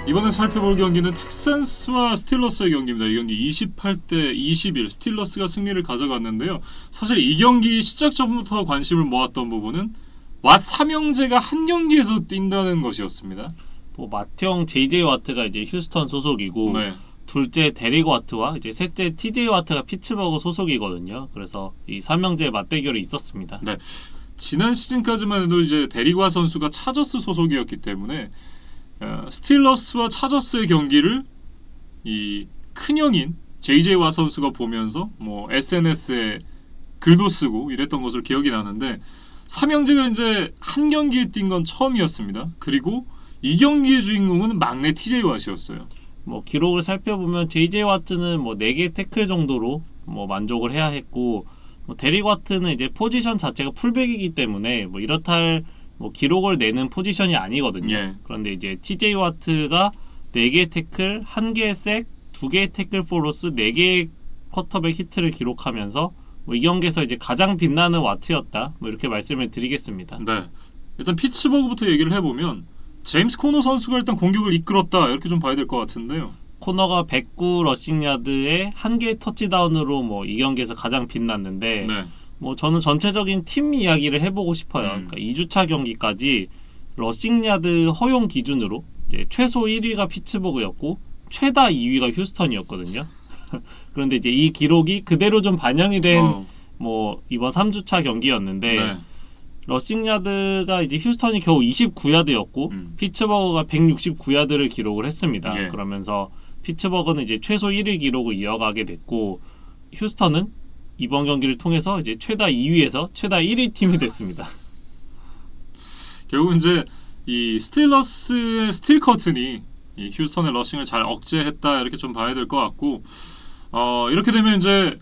이번에 살펴볼 경기는 텍산스와 스틸러스의 경기입니다. 이 경기 28대 21 스틸러스가 승리를 가져갔는데요. 사실 이 경기 시작 전부터 관심을 모았던 부분은 왓 삼형제가 한 경기에서 뛴다는 것이었습니다. 뭐 맏형 JJ 와트가 이제 휴스턴 소속이고 네. 둘째 데릭 와트와 이제 셋째 TJ 와트가 피츠버그 소속이거든요. 그래서 이 삼형제 맞대결이 있었습니다. 네. 지난 시즌까지만 해도 이제 데릭 와 선수가 차저스 소속이었기 때문에 스틸러스와 차저스의 경기를 이 큰형인 JJ 와 선수가 보면서 뭐 SNS에 글도 쓰고 이랬던 것을 기억이 나는데 삼형제가 이제 한 경기에 뛴 건 처음이었습니다. 그리고 이 경기의 주인공은 막내 TJ 왓이었어요. 뭐 기록을 살펴보면 JJ 와트는 뭐 4개 태클 정도로 뭐 만족을 해야 했고 뭐 데릭 와트는 이제 포지션 자체가 풀백이기 때문에 뭐 이렇다 할 뭐 기록을 내는 포지션이 아니거든요. 예. 그런데 이제 TJ 와트가 4개 태클, 1개의 색, 2개의 태클 포로스, 4개의 쿼터백 히트를 기록하면서 뭐 이 경기에서 이제 가장 빛나는 와트였다. 뭐 이렇게 말씀을 드리겠습니다. 네. 일단 피츠버그부터 얘기를 해보면 제임스 코너 선수가 일단 공격을 이끌었다 이렇게 좀 봐야 될 것 같은데요. 코너가 109 러싱 야드에 1개의 터치다운으로 뭐 이 경기에서 가장 빛났는데 네. 뭐 저는 전체적인 팀 이야기를 해보고 싶어요. 그러니까 2주차 경기까지 러싱 야드 허용 기준으로 이제 최소 1위가 피츠버그였고 최다 2위가 휴스턴이었거든요. 그런데 이제 이 기록이 그대로 좀 반영이 된 뭐 이번 3주차 경기였는데 네. 러싱 야드가 이제 휴스턴이 겨우 29야드였고 피츠버그가 169야드를 기록을 했습니다. 예. 그러면서 피츠버그는 이제 최소 1위 기록을 이어가게 됐고 휴스턴은 이번 경기를 통해서 이제 최다 2위에서 최다 1위 팀이 됐습니다. 결국 이제 이 스틸러스의 스틸 커튼이 이 휴스턴의 러싱을 잘 억제했다 이렇게 좀 봐야 될 것 같고 이렇게 되면 이제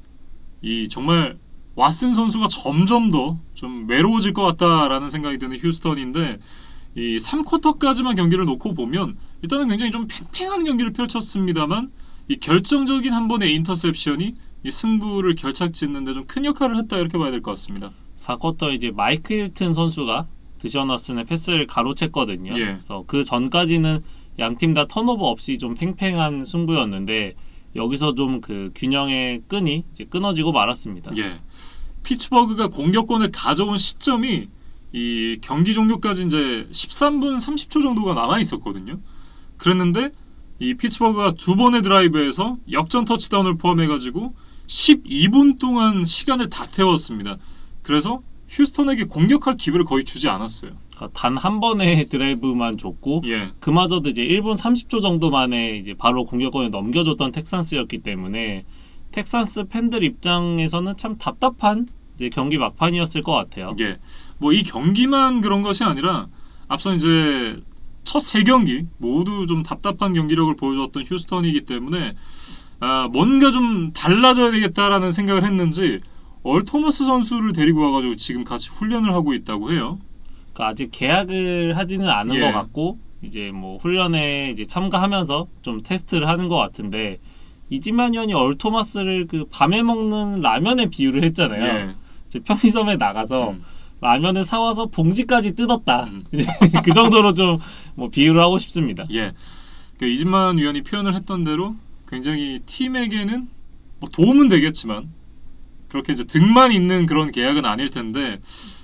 이 정말 왓슨 선수가 점점 더 좀 외로워질 것 같다라는 생각이 드는 휴스턴인데 이 3쿼터까지만 경기를 놓고 보면 일단은 굉장히 좀 팽팽한 경기를 펼쳤습니다만 이 결정적인 한 번의 인터셉션이 이 승부를 결착짓는데 좀 큰 역할을 했다 이렇게 봐야 될 것 같습니다. 4쿼터 이제 마이크 힐튼 선수가 드셔너슨의 패스를 가로챘거든요. 예. 그래서 그 전까지는 양 팀 다 턴오버 없이 좀 팽팽한 승부였는데 여기서 좀 그 균형의 끈이 이제 끊어지고 말았습니다. 예. 피츠버그가 공격권을 가져온 시점이 이 경기 종료까지 이제 13분 30초 정도가 남아 있었거든요. 그랬는데 이 피츠버그가 두 번의 드라이브에서 역전 터치다운을 포함해가지고 12분 동안 시간을 다 태웠습니다. 그래서 휴스턴에게 공격할 기회를 거의 주지 않았어요. 그러니까 단 한 번의 드라이브만 줬고 예. 그마저도 이제 1분 30초 정도 만에 이제 바로 공격권을 넘겨줬던 텍산스였기 때문에 텍산스 팬들 입장에서는 참 답답한 이제 경기 막판이었을 것 같아요. 예. 뭐 이 경기만 그런 것이 아니라 앞서 이제 첫 세 경기 모두 좀 답답한 경기력을 보여줬던 휴스턴이기 때문에 뭔가 좀 달라져야 되겠다라는 생각을 했는지 얼 토머스 선수를 데리고 와가지고 지금 같이 훈련을 하고 있다고 해요. 그러니까 아직 계약을 하지는 않은 예. 것 같고 이제 뭐 훈련에 이제 참가하면서 좀 테스트를 하는 것 같은데 이지만 의원이 얼 토마스를 그 밤에 먹는 라면에 비유를 했잖아요. 예. 이제 편의점에 나가서 라면을 사와서 봉지까지 뜯었다. 이제 그 정도로 좀 뭐 비유를 하고 싶습니다. 예. 그러니까 이진만 위원이 표현을 했던 대로 굉장히 팀에게는 뭐 도움은 되겠지만 그렇게 이제 득만 있는 그런 계약은 아닐 텐데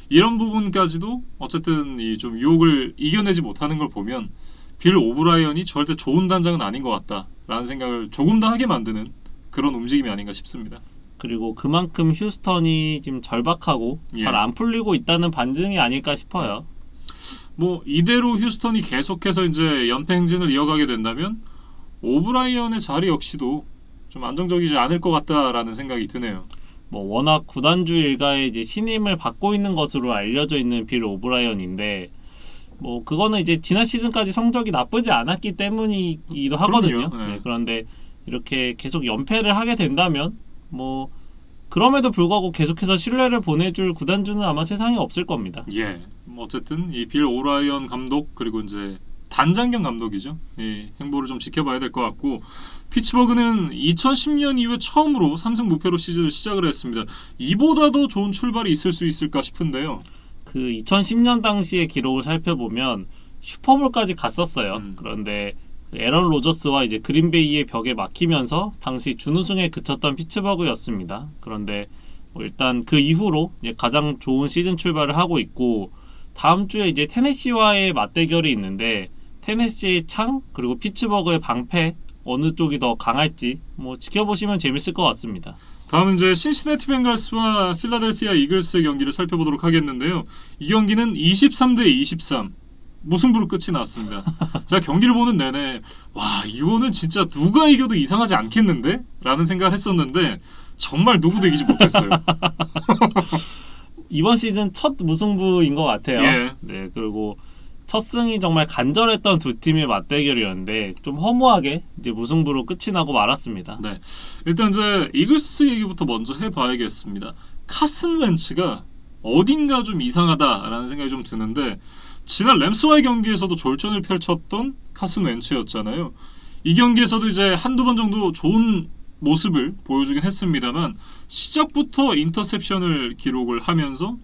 이런 부분까지도 어쨌든 이 좀 유혹을 이겨내지 못하는 걸 보면 빌 오브라이언이 절대 좋은 단장은 아닌 것 같다라는 생각을 조금 더 하게 만드는 그런 움직임이 아닌가 싶습니다. 그리고 그만큼 휴스턴이 지금 절박하고 잘 안 풀리고 있다는 반증이 아닐까 싶어요. 뭐 이대로 휴스턴이 계속해서 이제 연패 행진을 이어가게 된다면 오브라이언의 자리 역시도 좀 안정적이지 않을 것 같다라는 생각이 드네요. 뭐 워낙 구단주 일가의 이제 신임을 받고 있는 것으로 알려져 있는 빌 오브라이언인데 뭐 그거는 이제 지난 시즌까지 성적이 나쁘지 않았기 때문이기도 하거든요. 그럼요. 네. 네, 그런데 이렇게 계속 연패를 하게 된다면 뭐 그럼에도 불구하고 계속해서 신뢰를 보내줄 구단주는 아마 세상에 없을 겁니다. 예. 뭐 어쨌든 이 빌 오브라이언 감독 그리고 이제 단장경 감독이죠. 이 행보를 좀 지켜봐야 될 것 같고 피츠버그는 2010년 이후에 처음으로 3승 무패로 시즌을 시작을 했습니다. 이보다도 좋은 출발이 있을 수 있을까 싶은데요. 그 2010년 당시의 기록을 살펴보면 슈퍼볼까지 갔었어요. 그런데 에런 로저스와 이제 그린베이의 벽에 막히면서 당시 준우승에 그쳤던 피츠버그였습니다. 그런데 일단 그 이후로 이제 가장 좋은 시즌 출발을 하고 있고 다음 주에 이제 테네시와의 맞대결이 있는데 테네시의 창 그리고 피츠버그의 방패 어느 쪽이 더 강할지 뭐 지켜보시면 재밌을 것 같습니다. 다음은 이제 신시내티 벵갈스와 필라델피아 이글스의 경기를 살펴보도록 하겠는데요. 이 경기는 23대 23 무승부로 끝이 났습니다. 제가 경기를 보는 내내 와 이거는 진짜 누가 이겨도 이상하지 않겠는데? 라는 생각을 했었는데 정말 누구도 이기지 못했어요. 이번 시즌 첫 무승부인 것 같아요. 예. 네, 그리고 첫 승이 정말 간절했던 두 팀의 맞대결이었는데 좀 허무하게 이제 무승부로 끝이 나고 말았습니다. 네, 일단 이제 이글스 얘기부터 먼저 해봐야겠습니다. 카슨 웬츠가 어딘가 좀 이상하다라는 생각이 좀 드는데 지난 램스와의 경기에서도 졸전을 펼쳤던 카슨 웬츠였잖아요. 이 경기에서도 이제 한두 번 정도 좋은 모습을 보여주긴 했습니다만 시작부터 인터셉션을 기록을 하면서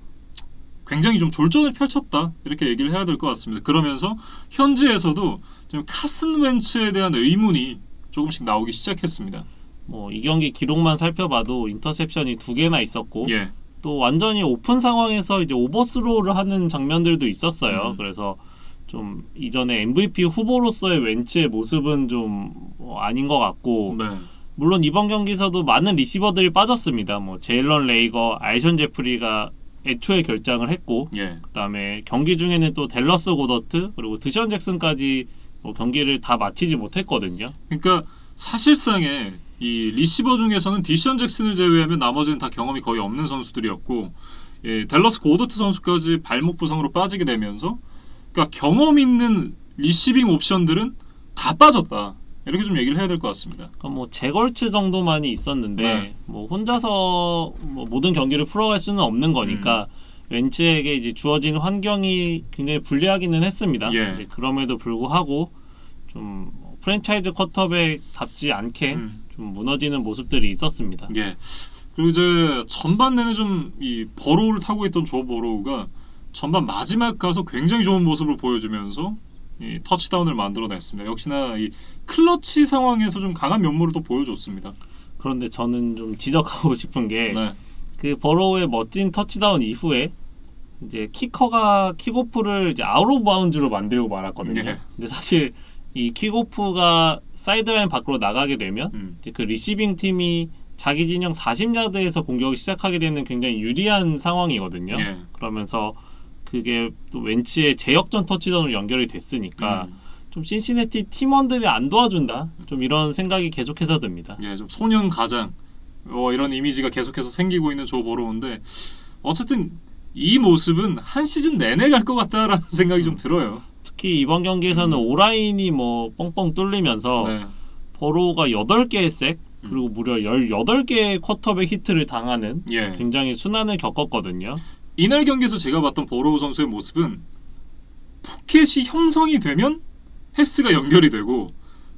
굉장히 좀 졸전을 펼쳤다 이렇게 얘기를 해야 될 것 같습니다. 그러면서 현지에서도 좀 카슨 웬츠에 대한 의문이 조금씩 나오기 시작했습니다. 뭐 이 경기 기록만 살펴봐도 인터셉션이 2개나 있었고 예, 또 완전히 오픈 상황에서 이제 오버스로우를 하는 장면들도 있었어요. 그래서 좀 이전에 MVP 후보로서의 웬츠의 모습은 좀 아닌 것 같고 네, 물론 이번 경기에서도 많은 리시버들이 빠졌습니다. 뭐 제일런 레이거, 알션 제프리가 애초에 결장을 했고 예, 그다음에 경기 중에는 또 댈러스 고더트 그리고 드션 잭슨까지 뭐 경기를 다 마치지 못했거든요. 그러니까 사실상의 이 리시버 중에서는 디션 잭슨을 제외하면 나머지는 다 경험이 거의 없는 선수들이었고 예, 댈러스 고더트 선수까지 발목 부상으로 빠지게 되면서 그러니까 경험 있는 리시빙 옵션들은 다 빠졌다. 이렇게 좀 얘기를 해야 될 것 같습니다. 그러니까 뭐 제걸츠 정도만이 있었는데 네. 뭐 혼자서 뭐 모든 경기를 풀어갈 수는 없는 거니까 웬츠에게 이제 주어진 환경이 굉장히 불리하기는 했습니다. 예. 근데 그럼에도 불구하고 좀 프랜차이즈 쿼터백답지 않게 좀 무너지는 모습들이 있었습니다. 예. 그리고 이제 전반 내내 좀 이 버로우를 타고 있던 조 버로우가 전반 마지막 가서 굉장히 좋은 모습을 보여주면서 이 터치다운을 만들어냈습니다. 역시나 이 클러치 상황에서 좀 강한 면모를 또 보여줬습니다. 그런데 저는 좀 지적하고 싶은 게 네, 그 버로우의 멋진 터치다운 이후에 이제 키커가 킥오프를 이제 아웃 오브 바운즈로 만들고 말았거든요. 예. 근데 사실 이 킥오프가 사이드라인 밖으로 나가게 되면 이제 그 리시빙 팀이 자기 진영 40야드에서 공격을 시작하게 되는 굉장히 유리한 상황이거든요. 예. 그러면서 그게 또 웬츠의 제역전 터치다운으로 연결이 됐으니까 좀 신시내티 팀원들이 안 도와준다. 좀 이런 생각이 계속해서 듭니다. 예, 좀 소년 가장 이런 이미지가 계속해서 생기고 있는 조 버로우인데 어쨌든 이 모습은 한 시즌 내내 갈 것 같다라는 생각이 좀 들어요. 특히 이번 경기에서는 오라인이 뭐 뻥뻥 뚫리면서 네, 버로우가 8개의 색 그리고 무려 18개의 쿼터백 히트를 당하는 예. 굉장히 순환을 겪었거든요. 이날 경기에서 제가 봤던 버로우 선수의 모습은 포켓이 형성이 되면 패스가 연결이 되고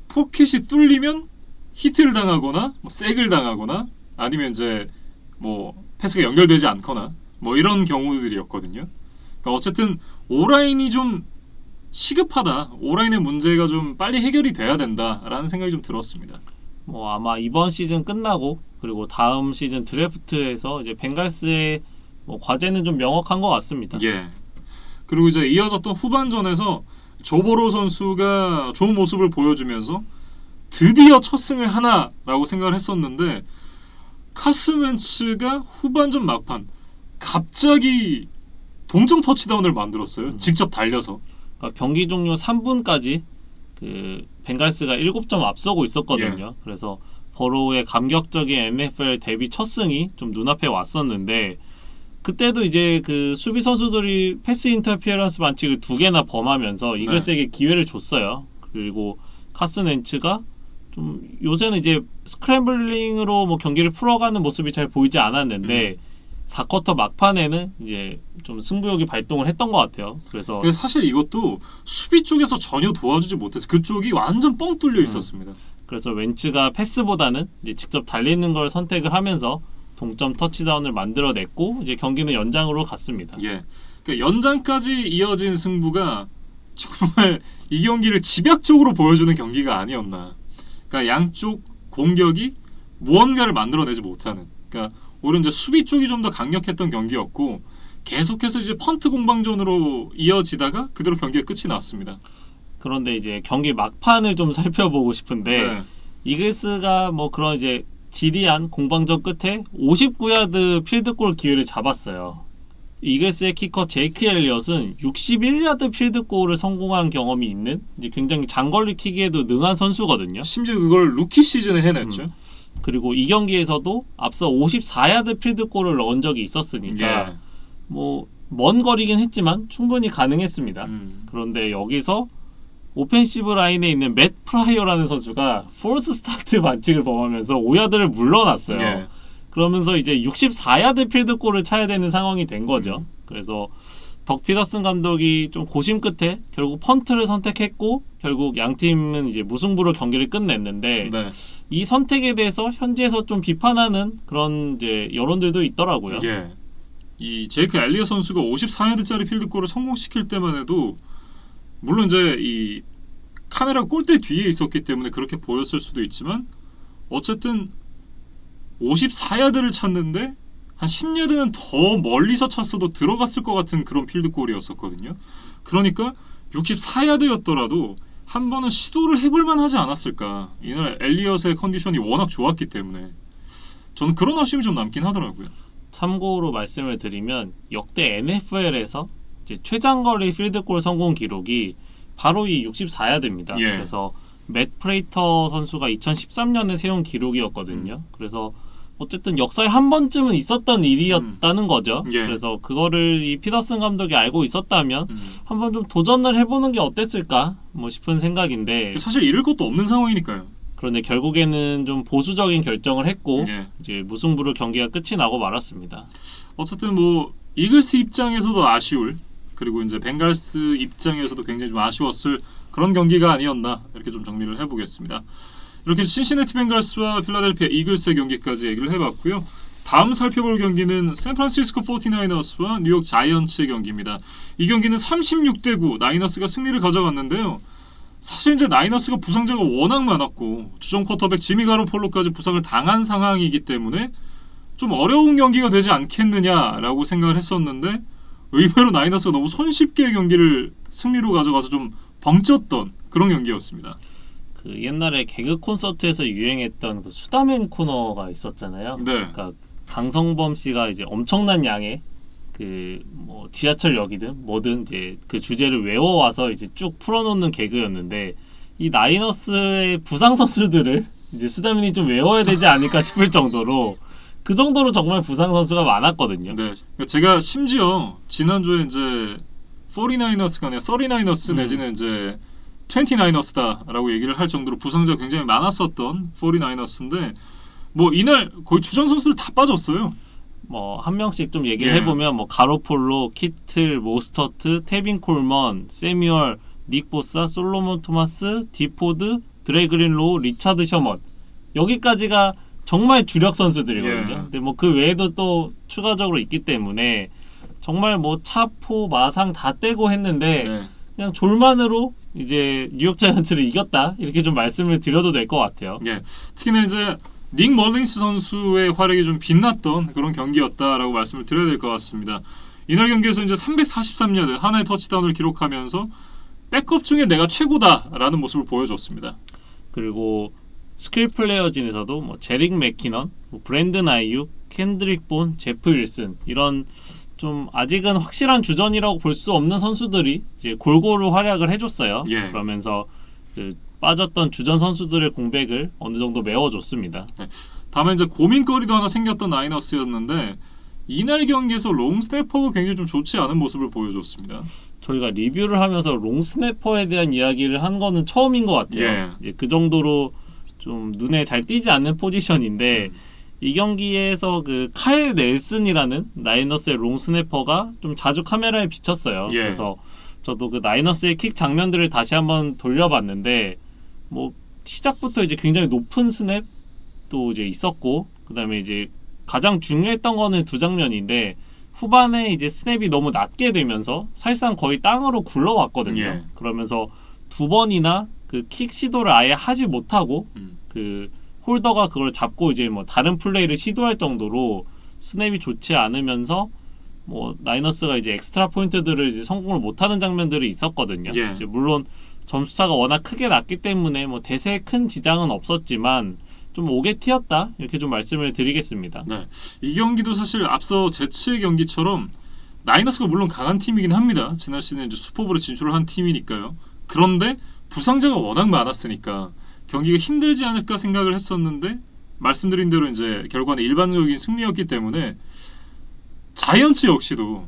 포켓이 뚫리면 히트를 당하거나 뭐 색을 당하거나 아니면 이제 뭐 패스가 연결되지 않거나 뭐 이런 경우들이었거든요. 그러니까 어쨌든 오라인이 좀 시급하다. 오라인의 문제가 좀 빨리 해결이 돼야 된다라는 생각이 좀 들었습니다. 뭐 아마 이번 시즌 끝나고 그리고 다음 시즌 드래프트에서 이제 벵갈스의 뭐 과제는 좀 명확한 것 같습니다. 예. 그리고 이제 이어졌던 후반전에서 조보로 선수가 좋은 모습을 보여주면서 드디어 첫 승을 하나라고 생각을 했었는데 카슨 웬츠가 후반전 막판 갑자기 동점 터치다운을 만들었어요. 직접 달려서. 그러니까 경기 종료 3분까지 그 벵갈스가 7점 앞서고 있었거든요. 그래서 버로우의 감격적인 NFL 데뷔 첫 승이 좀 눈앞에 왔었는데 그때도 이제 그 수비 선수들이 패스 인터피어런스 반칙을 2개나 범하면서 이글스에게 기회를 줬어요. 그리고 카슨 웬츠가 좀 요새는 이제 스크램블링으로 뭐 경기를 풀어가는 모습이 잘 보이지 않았는데 4쿼터 막판에는 이제 좀 승부욕이 발동을 했던 것 같아요. 그래서 근데 사실 이것도 수비 쪽에서 전혀 도와주지 못해서 그쪽이 완전 뻥 뚫려 있었습니다. 그래서 웬츠가 패스보다는 이제 직접 달리는 걸 선택을 하면서 동점 터치다운을 만들어냈고 이제 경기는 연장으로 갔습니다. 예. 그러니까 연장까지 이어진 승부가 정말 이 경기를 집약적으로 보여주는 경기가 아니었나. 그러니까 양쪽 공격이 무언가를 만들어내지 못하는. 그러니까 오히려 이제 수비 쪽이 좀 더 강력했던 경기였고 계속해서 이제 펀트 공방전으로 이어지다가 그대로 경기가 끝이 났습니다. 그런데 이제 경기 막판을 좀 살펴보고 싶은데 네. 이글스가 뭐 그런 이제 지리한 공방전 끝에 59야드 필드골 기회를 잡았어요. 이글스의 키커 제이크 엘리엇은 61야드 필드골을 성공한 경험이 있는 이제 굉장히 장거리 킥에도 능한 선수거든요. 심지어 그걸 루키 시즌에 해냈죠. 그리고 이 경기에서도 앞서 54야드 필드골을 넣은 적이 있었으니까 예. 뭐 먼 거리긴 했지만 충분히 가능했습니다. 그런데 여기서 오펜시브 라인에 있는 맷 프라이어라는 선수가 폴스 스타트 반칙을 범하면서 5야드를 물러났어요. 예. 그러면서 이제 64야드 필드골을 차야 되는 상황이 된 거죠. 그래서 덕 피더슨 감독이 좀 고심 끝에 결국 펀트를 선택했고 결국 양 팀은 이제 무승부로 경기를 끝냈는데 네. 이 선택에 대해서 현지에서 좀 비판하는 그런 이제 여론들도 있더라고요. 예. 이 제이크 엘리엇 선수가 54야드짜리 필드골을 성공시킬 때만 해도 물론 이제 이 카메라가 골대 뒤에 있었기 때문에 그렇게 보였을 수도 있지만 어쨌든 54야드를 찼는데 한 10야드는 더 멀리서 찼어도 들어갔을 것 같은 그런 필드골이었었거든요. 그러니까 64야드였더라도 한 번은 시도를 해볼만 하지 않았을까. 이날 엘리엇의 컨디션이 워낙 좋았기 때문에 저는 그런 아쉬움이 좀 남긴 하더라고요. 참고로 말씀을 드리면 역대 NFL에서 이제 최장거리 필드골 성공 기록이 바로 이 64야드입니다. 예. 그래서 맷 프레이터 선수가 2013년에 세운 기록이었거든요. 그래서 어쨌든 역사에 한 번쯤은 있었던 일이었다는 거죠. 예. 그래서 그거를 이 피더슨 감독이 알고 있었다면 한번 좀 도전을 해보는 게 어땠을까 뭐 싶은 생각인데 사실 잃을 것도 없는 상황이니까요. 그런데 결국에는 좀 보수적인 결정을 했고 예. 이제 무승부로 경기가 끝이 나고 말았습니다. 어쨌든 뭐 이글스 입장에서도 아쉬울 그리고 이제 벵갈스 입장에서도 굉장히 좀 아쉬웠을 그런 경기가 아니었나 이렇게 좀 정리를 해보겠습니다. 이렇게 신시내티 벵갈스와 필라델피아 이글스의 경기까지 얘기를 해봤고요. 다음 살펴볼 경기는 샌프란시스코 49어스와 뉴욕 자이언츠의 경기입니다. 이 경기는 36대9 나이너스가 승리를 가져갔는데요. 사실 이제 나이너스가 부상자가 워낙 많았고 주전 쿼터백 지미 가로폴로까지 부상을 당한 상황이기 때문에 좀 어려운 경기가 되지 않겠느냐라고 생각을 했었는데 의외로 나이너스가 너무 손쉽게 경기를 승리로 가져가서 좀 벙쪘던 그런 경기였습니다. 그 옛날에 개그 콘서트에서 유행했던 그 수다맨 코너가 있었잖아요. 네. 그러니까 강성범 씨가 이제 엄청난 양의 그 뭐 지하철역이든 뭐든 이제 그 주제를 외워와서 이제 쭉 풀어놓는 개그였는데 이 나이너스의 부상 선수들을 이제 수다맨이 좀 외워야 되지 않을까 싶을 정도로 그 정도로 정말 부상 선수가 많았거든요. 네. 제가 심지어 지난주에 이제 49어스가 아니라 39어스 내지는 이제 29어스다라고 얘기를 할 정도로 부상자가 굉장히 많았었던 49어스인데 뭐 이날 거의 주전 선수들 다 빠졌어요. 뭐 한 명씩 좀 얘기를 예. 해보면 뭐 가로폴로, 키틀, 모스터트, 테빈 콜먼, 세뮤얼, 닉 보사, 솔로몬 토마스, 디포드, 드레이 그린로우, 리차드 셔먼 여기까지가 정말 주력 선수들이거든요. 예. 근데 뭐 그 외에도 또 추가적으로 있기 때문에 정말 뭐 차포, 마상 다 떼고 했는데 네. 그냥 졸만으로 이제 뉴욕 자이언츠를 이겼다 이렇게 좀 말씀을 드려도 될 것 같아요. 예. 특히나 이제 닉 멀린스 선수의 활약이 좀 빛났던 그런 경기였다라고 말씀을 드려야 될 것 같습니다. 이날 경기에서 이제 343야드 하나의 터치다운을 기록하면서 백업 중에 내가 최고다라는 모습을 보여줬습니다. 그리고 스킬 플레이어진에서도 뭐 제릭 맥키넌, 뭐 브랜든 아이유, 켄드릭 본, 제프 윌슨 이런 좀 아직은 확실한 주전이라고 볼 수 없는 선수들이 이제 골고루 활약을 해줬어요. 예. 그러면서 그 빠졌던 주전 선수들의 공백을 어느 정도 메워줬습니다. 다만 이제 고민거리도 하나 생겼던 나이너스였는데 이날 경기에서 롱스네퍼가 굉장히 좀 좋지 않은 모습을 보여줬습니다. 저희가 리뷰를 하면서 롱스네퍼에 대한 이야기를 한 거는 처음인 것 같아요. 예. 이제 그 정도로 좀 눈에 잘 띄지 않는 포지션인데 이 경기에서 그 카일 넬슨이라는 나이너스의 롱스네퍼가 좀 자주 카메라에 비쳤어요. 예. 그래서 저도 그 나이너스의 킥 장면들을 다시 한번 돌려봤는데 뭐 시작부터 이제 굉장히 높은 스냅도 이제 있었고 그다음에 이제 가장 중요했던 거는 두 장면인데 후반에 이제 스냅이 너무 낮게 되면서 사실상 거의 땅으로 굴러왔거든요. 예. 그러면서 두 번이나 그 킥 시도를 아예 하지 못하고 그 홀더가 그걸 잡고 이제 뭐 다른 플레이를 시도할 정도로 스냅이 좋지 않으면서 뭐 나이너스가 이제 엑스트라 포인트들을 이제 성공을 못하는 장면들이 있었거든요. 예. 이제 물론 점수차가 워낙 크게 났기 때문에 뭐 대세에 큰 지장은 없었지만 좀 오게 튀었다 이렇게 좀 말씀을 드리겠습니다. 네. 이 경기도 사실 앞서 제츠의 경기처럼 나이너스가 물론 강한 팀이긴 합니다. 지난 시즌에 이제 슈퍼볼에 진출을 한 팀이니까요. 그런데 부상자가 워낙 많았으니까 경기가 힘들지 않을까 생각을 했었는데 말씀드린 대로 이제 결과는 일반적인 승리였기 때문에 자이언츠 역시도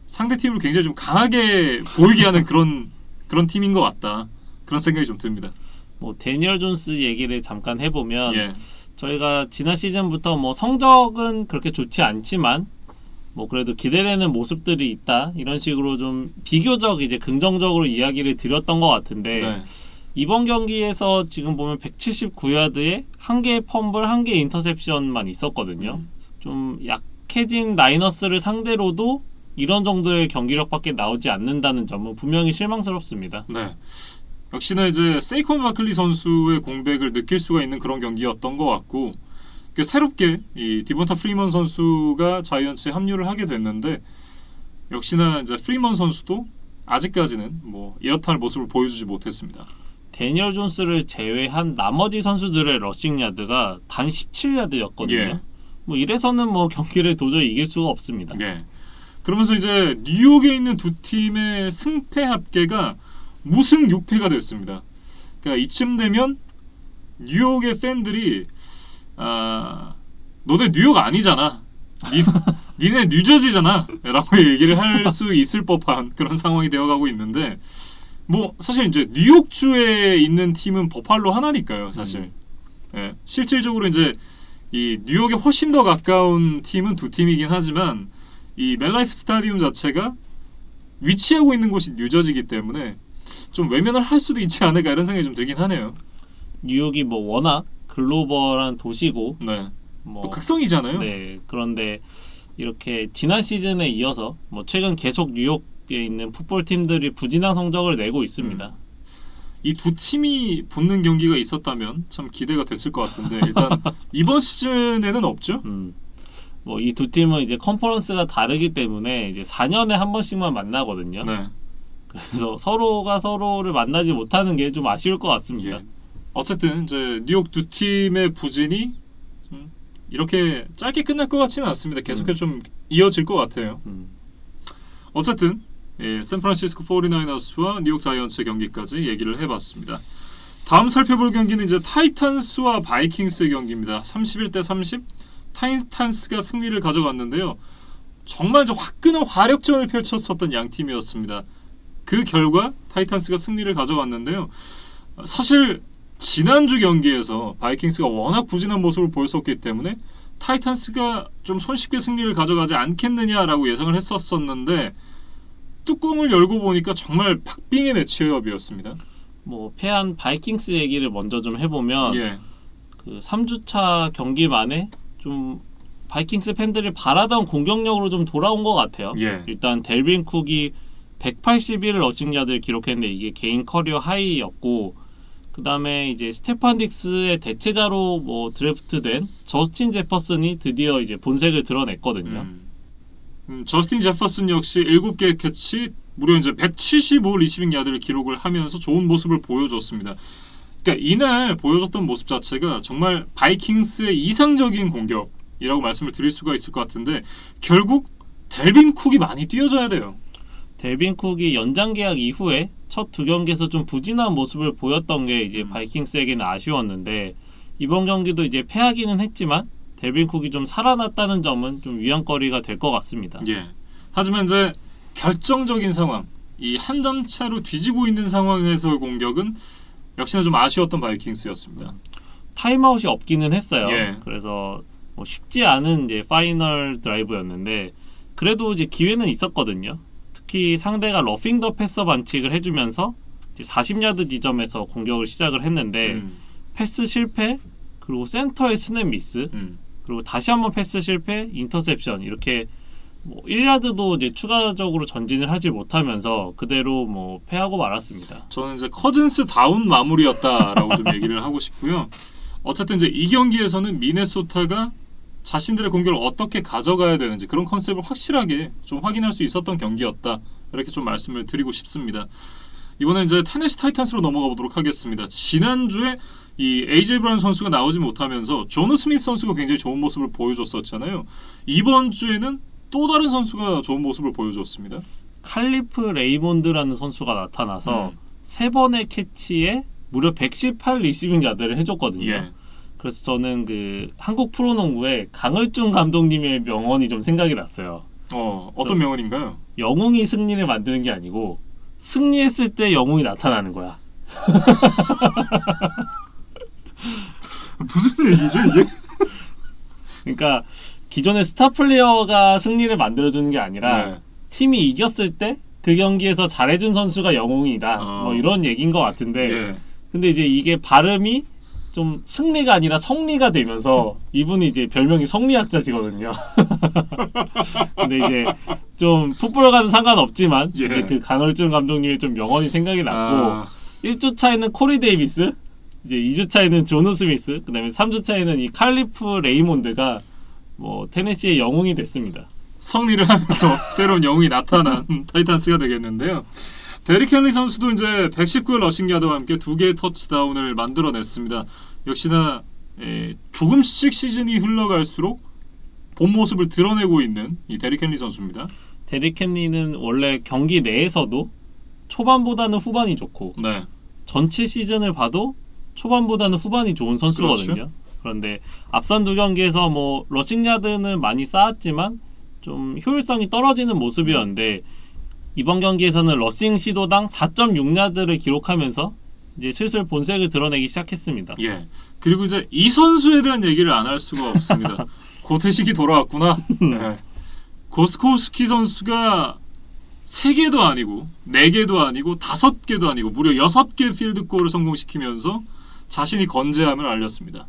상대 팀을 굉장히 좀 강하게 보이게 하는 그런 팀인 것 같다. 그런 생각이 좀 듭니다. 뭐 데니얼 존스 얘기를 잠깐 해보면 예. 저희가 지난 시즌부터 뭐 성적은 그렇게 좋지 않지만 뭐 그래도 기대되는 모습들이 있다 이런 식으로 좀 비교적 이제 긍정적으로 이야기를 드렸던 것 같은데 네. 이번 경기에서 지금 보면 179야드에 한 개의 펌블, 한 개의 인터셉션만 있었거든요. 좀 약해진 나이너스를 상대로도 이런 정도의 경기력밖에 나오지 않는다는 점은 분명히 실망스럽습니다. 네. 역시나 이제 세이콘 바클리 선수의 공백을 느낄 수가 있는 그런 경기였던 것 같고 새롭게 이 디본타 프리먼 선수가 자이언츠에 합류를 하게 됐는데 역시나 이제 프리먼 선수도 아직까지는 뭐 이렇다 할 모습을 보여주지 못했습니다. 데니얼 존스를 제외한 나머지 선수들의 러싱 야드가 단 17야드였거든요. 예. 뭐 이래서는 뭐 경기를 도저히 이길 수가 없습니다. 예. 그러면서 이제 뉴욕에 있는 두 팀의 승패 합계가 무승 6패가 됐습니다. 그러니까 이쯤 되면 뉴욕의 팬들이 너네 뉴욕 아니잖아. 니네 뉴저지잖아. 라고 얘기를 할 수 있을 법한 그런 상황이 되어가고 있는데 뭐 사실 이제 뉴욕주에 있는 팀은 버팔로 하나니까요. 사실 예, 실질적으로 이제 이 뉴욕에 훨씬 더 가까운 팀은 두 팀이긴 하지만 이 멜라이프 스타디움 자체가 위치하고 있는 곳이 뉴저지이기 때문에 좀 외면을 할 수도 있지 않을까 이런 생각이 좀 들긴 하네요. 뉴욕이 뭐 워낙 글로벌한 도시고 네. 뭐 또 극성이잖아요. 네. 그런데 이렇게 지난 시즌에 이어서 뭐 최근 계속 뉴욕에 있는 풋볼 팀들이 부진한 성적을 내고 있습니다. 이 두 팀이 붙는 경기가 있었다면 참 기대가 됐을 것 같은데 일단 이번 시즌에는 없죠. 뭐 이 두 팀은 이제 컨퍼런스가 다르기 때문에 이제 4년에 한 번씩만 만나거든요. 네. 그래서 서로가 서로를 만나지 못하는 게 좀 아쉬울 것 같습니다. 예. 어쨌든 이제 뉴욕 두 팀의 부진이 이렇게 짧게 끝날 것 같지는 않습니다. 계속해서 좀 이어질 것 같아요. 어쨌든 예, 샌프란시스코 49너스와 뉴욕 자이언츠의 경기까지 얘기를 해봤습니다. 다음 살펴볼 경기는 이제 타이탄스와 바이킹스의 경기입니다. 31대 30 타이탄스가 승리를 가져갔는데요. 정말 이제 화끈한 화력전을 펼쳤었던 양 팀이었습니다. 그 결과 타이탄스가 승리를 가져갔는데요. 사실 지난주 경기에서 바이킹스가 워낙 부진한 모습을 보였었기 때문에 타이탄스가 좀 손쉽게 승리를 가져가지 않겠느냐라고 예상을 했었는데 뚜껑을 열고 보니까 정말 박빙의 매치업이었습니다. 뭐 패한 바이킹스 얘기를 먼저 좀 해보면 예. 그 3주차 경기 만에 좀 바이킹스 팬들이 바라던 공격력으로 좀 돌아온 것 같아요. 예. 일단 델빈 쿡이 181 러싱 야드를 기록했는데 이게 개인 커리어 하이였고 그 다음에 이제 스테판 딕스의 대체자로 뭐 드래프트된 저스틴 제퍼슨이 드디어 이제 본색을 드러냈거든요. 저스틴 제퍼슨 역시 7개 캐치 무려 이제 175 리시빙 야드를 기록을 하면서 좋은 모습을 보여줬습니다. 그러니까 이날 보여줬던 모습 자체가 정말 바이킹스의 이상적인 공격이라고 말씀을 드릴 수가 있을 것 같은데 결국 델빈 쿡이 많이 뛰어줘야 돼요. 델빈 쿡이 연장 계약 이후에 첫 두 경기에서 좀 부진한 모습을 보였던 게 이제 바이킹스에게는 아쉬웠는데 이번 경기도 이제 패하기는 했지만 델빈 쿡이 좀 살아났다는 점은 좀 위안거리가 될 것 같습니다. 예. 하지만 이제 결정적인 상황, 이 한 점 차로 뒤지고 있는 상황에서의 공격은 역시나 좀 아쉬웠던 바이킹스였습니다. 타임아웃이 없기는 했어요. 예. 그래서 뭐 쉽지 않은 이제 파이널 드라이브였는데 그래도 이제 기회는 있었거든요. 특히 상대가 러핑 더 패서 반칙을 해주면서 이제 40야드 지점에서 공격을 시작을 했는데 패스 실패 그리고 센터의 스냅 미스 그리고 다시 한번 패스 실패 인터셉션 이렇게 뭐 1야드도 이제 추가적으로 전진을 하지 못하면서 그대로 뭐 패하고 말았습니다. 저는 이제 커즌스 다운 마무리였다라고 좀 얘기를 하고 싶고요. 어쨌든 이제 이 경기에서는 미네소타가 자신들의 공격을 어떻게 가져가야 되는지 그런 컨셉을 확실하게 좀 확인할 수 있었던 경기였다. 이렇게 좀 말씀을 드리고 싶습니다. 이번에 이제 테네시 타이탄스로 넘어가 보도록 하겠습니다. 지난주에 이 AJ 브라운 선수가 나오지 못하면서 조너 스미스 선수가 굉장히 좋은 모습을 보여줬었잖아요. 이번 주에는 또 다른 선수가 좋은 모습을 보여줬습니다. 칼리프 레이몬드라는 선수가 나타나서 3번의 캐치에 무려 118 리시빙 야드를 해줬거든요. 예. 그래서 저는 그 한국 프로농구의 강을중 감독님의 명언이 좀 생각이 났어요. 어떤 명언인가요? 영웅이 승리를 만드는 게 아니고 승리했을 때 영웅이 나타나는 거야. 무슨 얘기죠 이게? 그러니까 기존의 스타 플레이어가 승리를 만들어주는 게 아니라 네. 팀이 이겼을 때 그 경기에서 잘해준 선수가 영웅이다. 뭐 이런 얘기인 것 같은데 예. 근데 이제 이게 발음이 좀 승리가 아니라 성리가 되면서 이분이 이제 별명이 성리학자시거든요. 근데 이제 좀 풋볼과는 상관없지만 예. 이제 그 강을준 감독님의 좀 명언이 생각이 났고 1주 차에는 코리 데이비스, 이제 2주 차에는 조너 스미스, 그다음에 3주 차에는 이 칼리프 레이몬드가 뭐 테네시의 영웅이 됐습니다. 성리를 하면서 새로운 영웅이 나타난 타이탄스가 되겠는데요. 데릭 헨리 선수도 이제 119의 러싱 야드와 함께 2개의 터치다운을 만들어냈습니다. 역시나 조금씩 시즌이 흘러갈수록 본 모습을 드러내고 있는 이 데릭 헨리 선수입니다. 데릭 헨리는 원래 경기 내에서도 초반보다는 후반이 좋고 네. 전체 시즌을 봐도 초반보다는 후반이 좋은 선수거든요. 그렇죠. 그런데 앞선 2경기에서 뭐 러싱 야드는 많이 쌓았지만 좀 효율성이 떨어지는 모습이었는데 이번 경기에서는 러싱 시도당 4.6야드를 기록하면서 이제 슬슬 본색을 드러내기 시작했습니다. 예. 그리고 이제 이 선수에 대한 얘기를 안 할 수가 없습니다. 고태식이 돌아왔구나. 네. 고스코스키 선수가 3개도 아니고 4개도 아니고 5개도 아니고 무려 6개 필드골을 성공시키면서 자신이 건재함을 알렸습니다.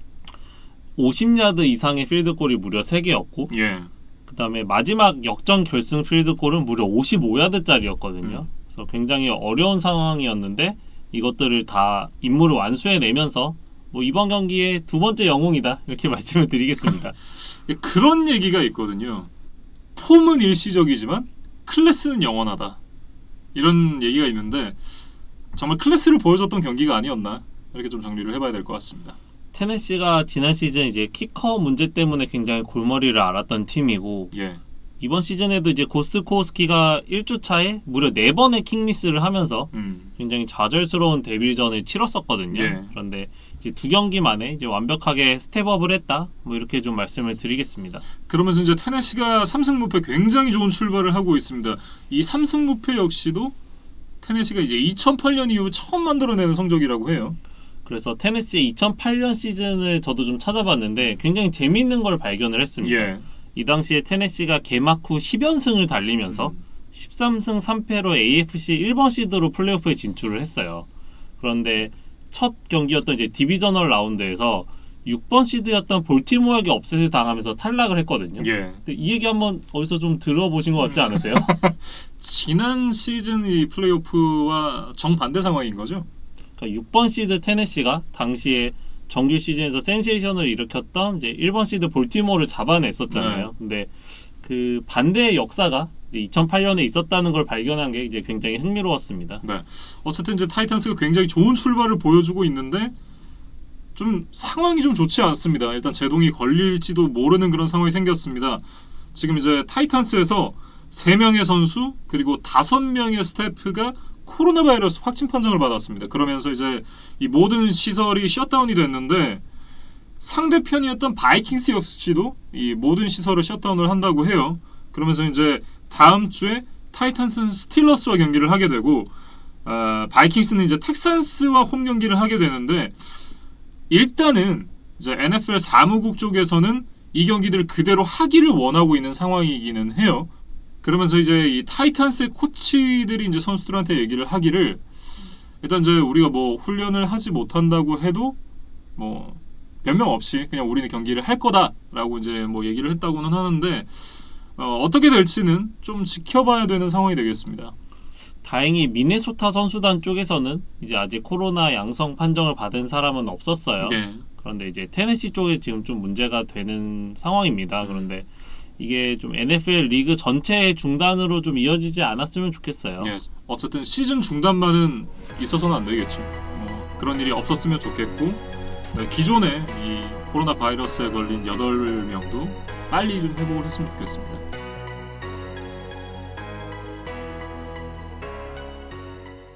50야드 이상의 필드골이 무려 3개였고 예. 그 다음에 마지막 역전 결승 필드골은 무려 55야드짜리였거든요. 그래서 굉장히 어려운 상황이었는데 이것들을 다 임무를 완수해내면서 뭐 이번 경기의 2번째 영웅이다 이렇게 말씀을 드리겠습니다. 그런 얘기가 있거든요. 폼은 일시적이지만 클래스는 영원하다. 이런 얘기가 있는데 정말 클래스를 보여줬던 경기가 아니었나 이렇게 좀 정리를 해봐야 될 것 같습니다. 테네시가 지난 시즌 이제 키커 문제 때문에 굉장히 골머리를 앓았던 팀이고 예. 이번 시즌에도 이제 고스코스키가 1주 차에 무려 4번의 킥미스를 하면서 굉장히 좌절스러운 데뷔전을 치렀었거든요. 예. 그런데 이제 2경기 만에 이제 완벽하게 스텝업을 했다. 뭐 이렇게 좀 말씀을 드리겠습니다. 그러면서 이제 테네시가 3승 무패 굉장히 좋은 출발을 하고 있습니다. 이 3승 무패 역시도 테네시가 이제 2008년 이후 처음 만들어내는 성적이라고 해요. 그래서 테네시의 2008년 시즌을 저도 좀 찾아봤는데 굉장히 재미있는 걸 발견을 했습니다. 예. 이 당시에 테네시가 개막 후 10연승을 달리면서 13승 3패로 AFC 1번 시드로 플레이오프에 진출을 했어요. 그런데 첫 경기였던 이제 디비저널 라운드에서 6번 시드였던 볼티모어에게 업셋을 당하면서 탈락을 했거든요. 예. 근데 이 얘기 한번 어디서 좀 들어보신 것 같지 않으세요? 지난 시즌 이 플레이오프와 정반대 상황인 거죠? 그러니까 6번 시드 테네시가 당시에 정규 시즌에서 센세이션을 일으켰던 이제 1번 시드 볼티모어를 잡아냈었잖아요. 근데 그 반대의 역사가 이제 2008년에 있었다는 걸 발견한 게 이제 굉장히 흥미로웠습니다. 네. 어쨌든 이제 타이탄스가 굉장히 좋은 출발을 보여주고 있는데 좀 상황이 좀 좋지 않습니다. 일단 제동이 걸릴지도 모르는 그런 상황이 생겼습니다. 지금 이제 타이탄스에서 3명의 선수 그리고 5명의 스태프가 코로나 바이러스 확진 판정을 받았습니다. 그러면서 이제 이 모든 시설이 셧다운이 됐는데 상대편이었던 바이킹스 역시도 이 모든 시설을 셧다운을 한다고 해요. 그러면서 이제 다음 주에 타이탄스는 스틸러스와 경기를 하게 되고 바이킹스는 이제 텍산스와 홈 경기를 하게 되는데 일단은 이제 NFL 사무국 쪽에서는 이 경기들을 그대로 하기를 원하고 있는 상황이기는 해요. 그러면서 이제 이 타이탄스의 코치들이 이제 선수들한테 얘기를 하기를 일단 이제 우리가 뭐 훈련을 하지 못한다고 해도 뭐 변명 없이 그냥 우리는 경기를 할 거다라고 이제 뭐 얘기를 했다고는 하는데 어떻게 될지는 좀 지켜봐야 되는 상황이 되겠습니다. 다행히 미네소타 선수단 쪽에서는 이제 아직 코로나 양성 판정을 받은 사람은 없었어요. 네. 그런데 이제 테네시 쪽에 지금 좀 문제가 되는 상황입니다. 그런데 이게 좀 NFL 리그 전체 중단으로 좀 이어지지 않았으면 좋겠어요. 네. 어쨌든 시즌 중단만은 있어서는 안 되겠죠. 그런 일이 없었으면 좋겠고 기존에 이 코로나 바이러스에 걸린 8명도 빨리 좀 회복을 했으면 좋겠습니다.